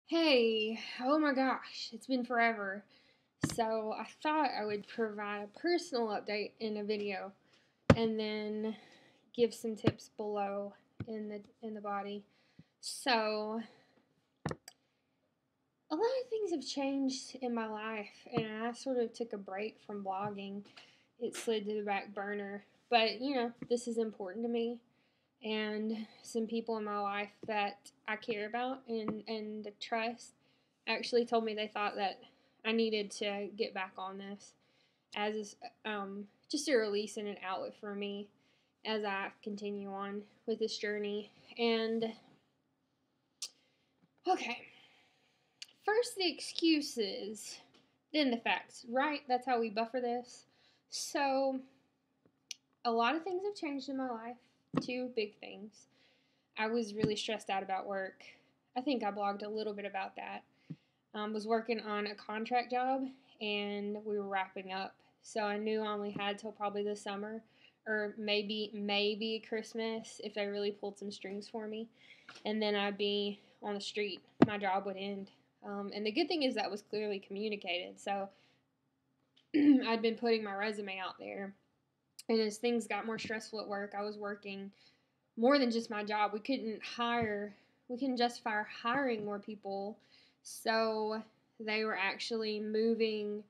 Hey, oh my gosh, it's been forever. So I thought I would provide a personal update in a video and then give some tips below in the body. So a lot of things have changed in my life and I sort of took a break from blogging. It slid to the back burner. But this is important to me and some people in my life that I care about and trust actually told me they thought that I needed to get back on this as just a release and an outlet for me as I continue on with this journey. And okay, first the excuses, then the facts, right? That's how we buffer this. So, a lot of things have changed in my life. Two big things. I was really stressed out about work. I think I blogged a little bit about that. Was working on a contract job and we were wrapping up. So I knew I only had till probably the summer or maybe Christmas if they really pulled some strings for me. And then I'd be on the street. My job would end. And the good thing is that was clearly communicated. So I'd been putting my resume out there. And as things got more stressful at work, I was working more than just my job. We couldn't justify hiring more people. So they were actually moving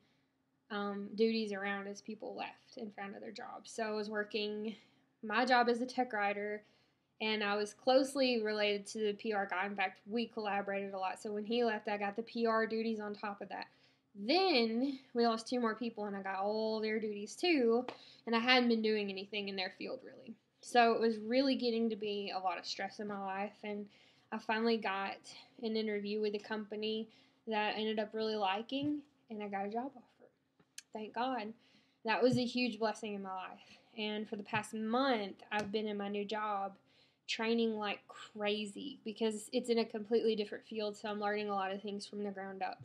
duties around as people left and found other jobs. So I was working my job as a tech writer, and I was closely related to the PR guy. In fact, we collaborated a lot. So when he left, I got the PR duties on top of that. Then we lost two more people, and I got all their duties too, and I hadn't been doing anything in their field really. So it was really getting to be a lot of stress in my life, and I finally got an interview with a company that I ended up really liking, and I got a job offer. Thank God. That was a huge blessing in my life. And for the past month, I've been in my new job training like crazy because it's in a completely different field, so I'm learning a lot of things from the ground up.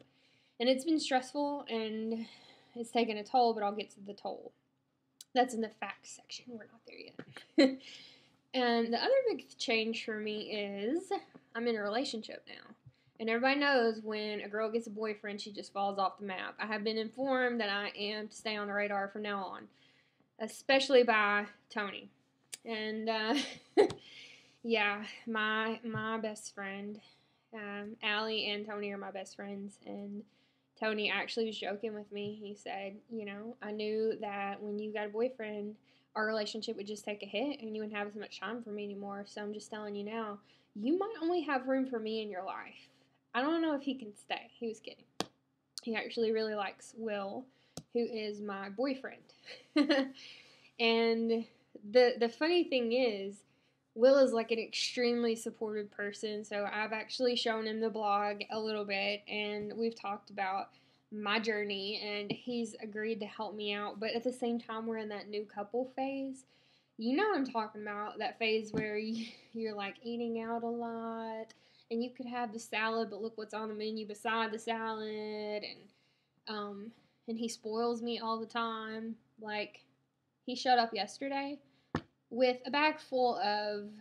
And it's been stressful and it's taken a toll, but I'll get to the toll. That's in the facts section. We're not there yet. And the other big change for me is I'm in a relationship now. And everybody knows when a girl gets a boyfriend, she just falls off the map. I have been informed that I am to stay on the radar from now on, especially by Tony. And yeah, my best friend, Allie and Tony are my best friends, and Tony actually was joking with me. He said, I knew that when you got a boyfriend, our relationship would just take a hit and you wouldn't have as much time for me anymore. So I'm just telling you now, you might only have room for me in your life. I don't know if he can stay. He was kidding. He actually really likes Will, who is my boyfriend. And the funny thing is, Will is like an extremely supportive person, so I've actually shown him the blog a little bit, and we've talked about my journey, and he's agreed to help me out. But at the same time, we're in that new couple phase. You know what I'm talking about, that phase where you're like eating out a lot, and you could have the salad, but look what's on the menu beside the salad, and he spoils me all the time. Like, he showed up yesterday with a bag full of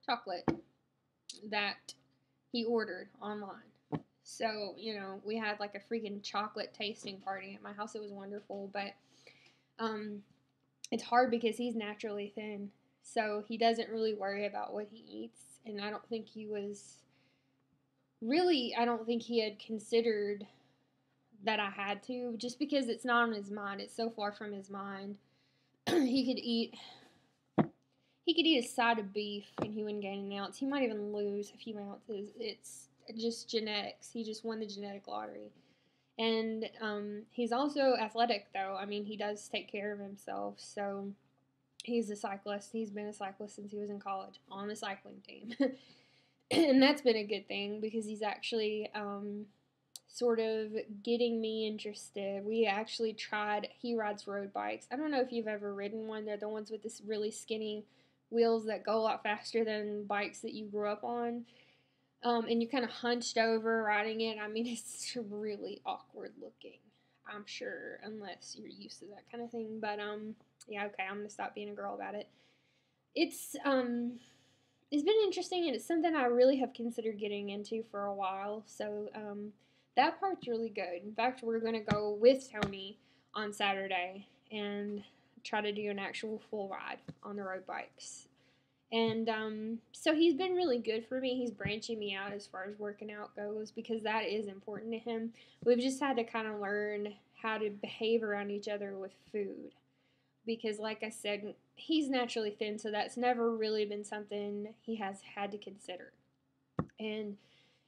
chocolate that he ordered online. So, we had like a freaking chocolate tasting party at my house. It was wonderful, but it's hard because he's naturally thin. So he doesn't really worry about what he eats. And I don't think he had considered that I had to, just because it's not on his mind. It's so far from his mind. He could eat a side of beef and he wouldn't gain an ounce. He might even lose a few ounces. It's just genetics. He just won the genetic lottery. And he's also athletic, though. I mean, he does take care of himself. So he's a cyclist. He's been a cyclist since he was in college on the cycling team. And that's been a good thing because he's actually sort of getting me interested. We actually he rides road bikes. I don't know if you've ever ridden one. They're the ones with this really skinny wheels that go a lot faster than bikes that you grew up on. And you're kind of hunched over riding it. I mean, it's really awkward looking, I'm sure, unless you're used to that kind of thing. But, yeah, okay, I'm going to stop being a girl about it. It's it's been interesting, and it's something I really have considered getting into for a while. So that part's really good. In fact, we're going to go with Tony on Saturday and try to do an actual full ride on the road bikes. And so he's been really good for me. He's branching me out as far as working out goes because that is important to him. We've just had to kind of learn how to behave around each other with food because, like I said, he's naturally thin, so that's never really been something he has had to consider. And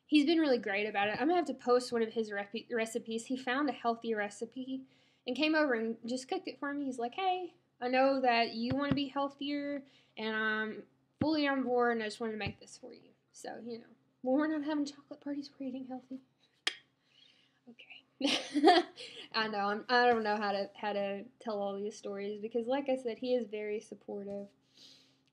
he's been really great about it. I'm gonna have to post one of his recipes. He found a healthy recipe and came over and just cooked it for me. He's like, "Hey, I know that you want to be healthier, and I'm fully on board, and I just wanted to make this for you." So, when we're not having chocolate parties, we're eating healthy. Okay. I know. I don't know how to tell all these stories because, like I said, he is very supportive.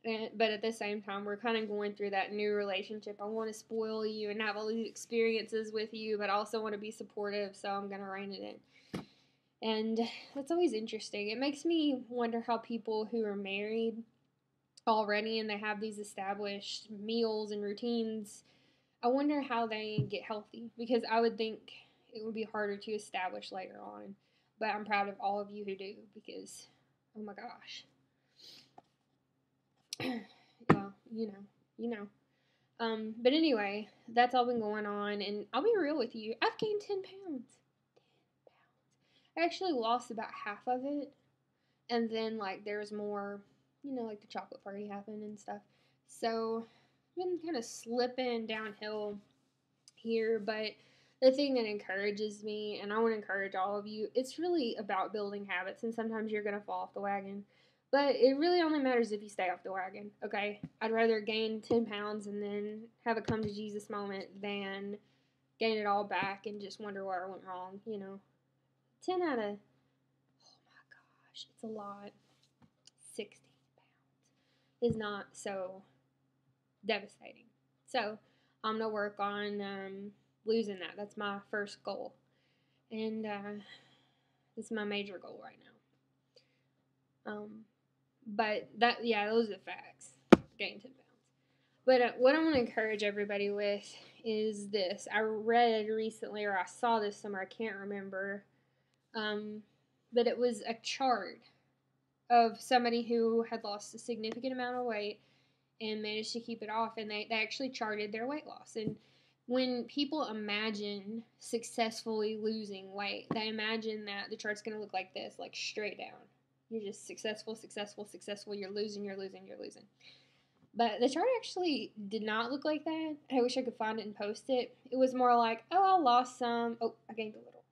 But at the same time, we're kind of going through that new relationship. I want to spoil you and have all these experiences with you, but I also want to be supportive, so I'm going to rein it in. And that's always interesting. It makes me wonder how people who are married already and they have these established meals and routines, I wonder how they get healthy because I would think it would be harder to establish later on. But I'm proud of all of you who do because, oh my gosh. Well, you know. But anyway, that's all been going on, and I'll be real with you. I've gained 10 pounds. 10 pounds. I actually lost about half of it, and then like there's more, like the chocolate party happened and stuff. So I've been kind of slipping downhill here, but the thing that encourages me, and I want to encourage all of you, it's really about building habits, and sometimes you're going to fall off the wagon. But it really only matters if you stay off the wagon, okay? I'd rather gain 10 pounds and then have a come to Jesus moment than gain it all back and just wonder where I went wrong, 10 out of, oh my gosh, it's a lot. 16 pounds is not so devastating. So I'm going to work on losing that. That's my first goal. And this is my major goal right now. But those are the facts. Gain 10 pounds. But what I'm going to encourage everybody with is this. I read recently, or I saw this somewhere, I can't remember, but it was a chart of somebody who had lost a significant amount of weight and managed to keep it off, and they actually charted their weight loss. And when people imagine successfully losing weight, they imagine that the chart's going to look like this, like straight down. You're just successful, you're losing. But the chart actually did not look like that. I wish I could find it and post it. It was more like, oh, I lost some. Oh, I gained a little.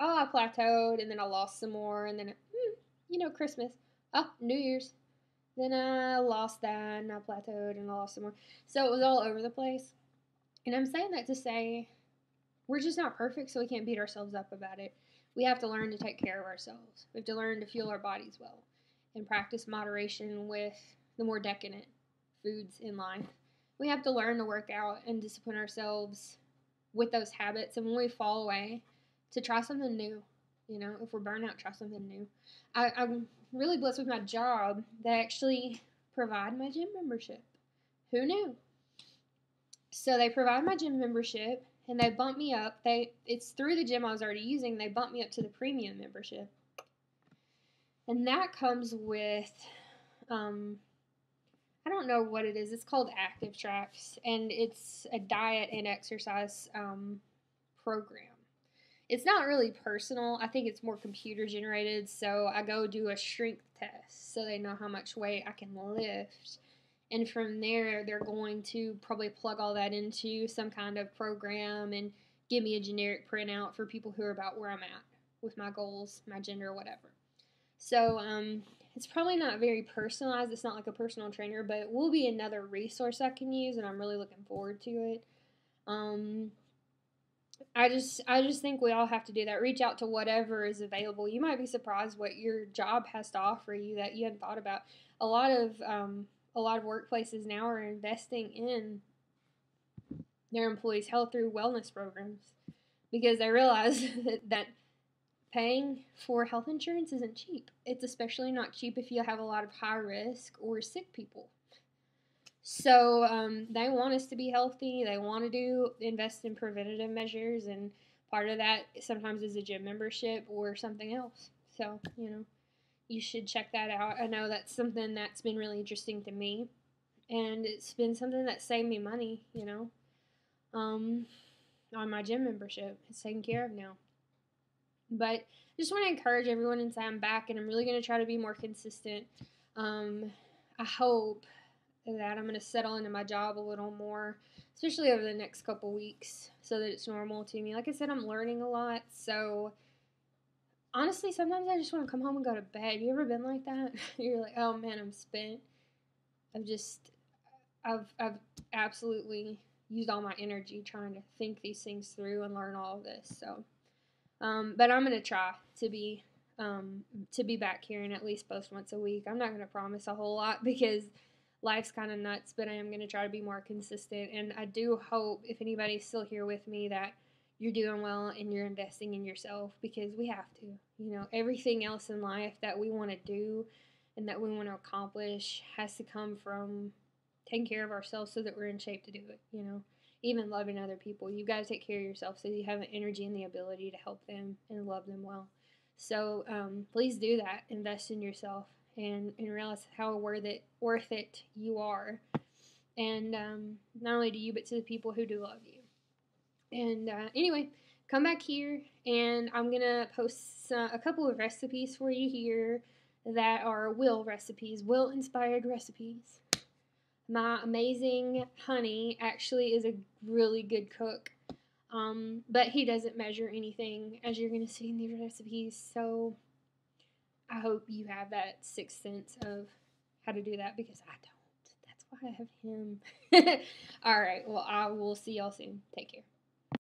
Oh, I plateaued, and then I lost some more, and then, Christmas. Oh, New Year's. Then I lost that, and I plateaued, and I lost some more. So it was all over the place. And I'm saying that to say we're just not perfect, so we can't beat ourselves up about it. We have to learn to take care of ourselves. We have to learn to fuel our bodies well and practice moderation with the more decadent foods in life. We have to learn to work out and discipline ourselves with those habits. And when we fall away, to try something new. If we're burnt out, try something new. I'm really blessed with my job. They actually provide my gym membership. Who knew? So they provide my gym membership, and they bump me up. It's through the gym I was already using. They bump me up to the premium membership. And that comes with, I don't know what it is. It's called Active Tracks, and it's a diet and exercise program. It's not really personal. I think it's more computer generated. So I go do a strength test so they know how much weight I can lift. And from there, they're going to probably plug all that into some kind of program and give me a generic printout for people who are about where I'm at with my goals, my gender, whatever. So it's probably not very personalized. It's not like a personal trainer, but it will be another resource I can use, and I'm really looking forward to it. I just think we all have to do that. Reach out to whatever is available. You might be surprised what your job has to offer you that you hadn't thought about. A lot of workplaces now are investing in their employees' health through wellness programs because they realize that paying for health insurance isn't cheap. It's especially not cheap if you have a lot of high risk or sick people. So they want us to be healthy. They want to invest in preventative measures, and part of that sometimes is a gym membership or something else. So you should check that out. I know that's something that's been really interesting to me, and it's been something that saved me money. Um, on my gym membership, it's taken care of now. But just want to encourage everyone and say I'm back, and I'm really going to try to be more consistent. I hope that I'm going to settle into my job a little more, especially over the next couple weeks, so that it's normal to me. Like I said, I'm learning a lot, so honestly, sometimes I just want to come home and go to bed. You ever been like that? You're like, oh man, I'm spent. I've just, I've absolutely used all my energy trying to think these things through and learn all of this. So, but I'm gonna try to be back here and at least post once a week. I'm not gonna promise a whole lot because life's kind of nuts, but I am gonna try to be more consistent. And I do hope if anybody's still here with me that you're doing well and you're investing in yourself, because we have to. Everything else in life that we want to do and that we want to accomplish has to come from taking care of ourselves so that we're in shape to do it. Even loving other people, you got to take care of yourself so you have the energy and the ability to help them and love them well. So please do that. Invest in yourself and realize how worth it you are. And not only to you, but to the people who do love you. And anyway, come back here, and I'm going to post a couple of recipes for you here that are Will recipes, Will inspired recipes. My amazing honey actually is a really good cook, but he doesn't measure anything, as you're going to see in these recipes. So I hope you have that sixth sense of how to do that, because I don't. That's why I have him. All right. Well, I will see y'all soon. Take care.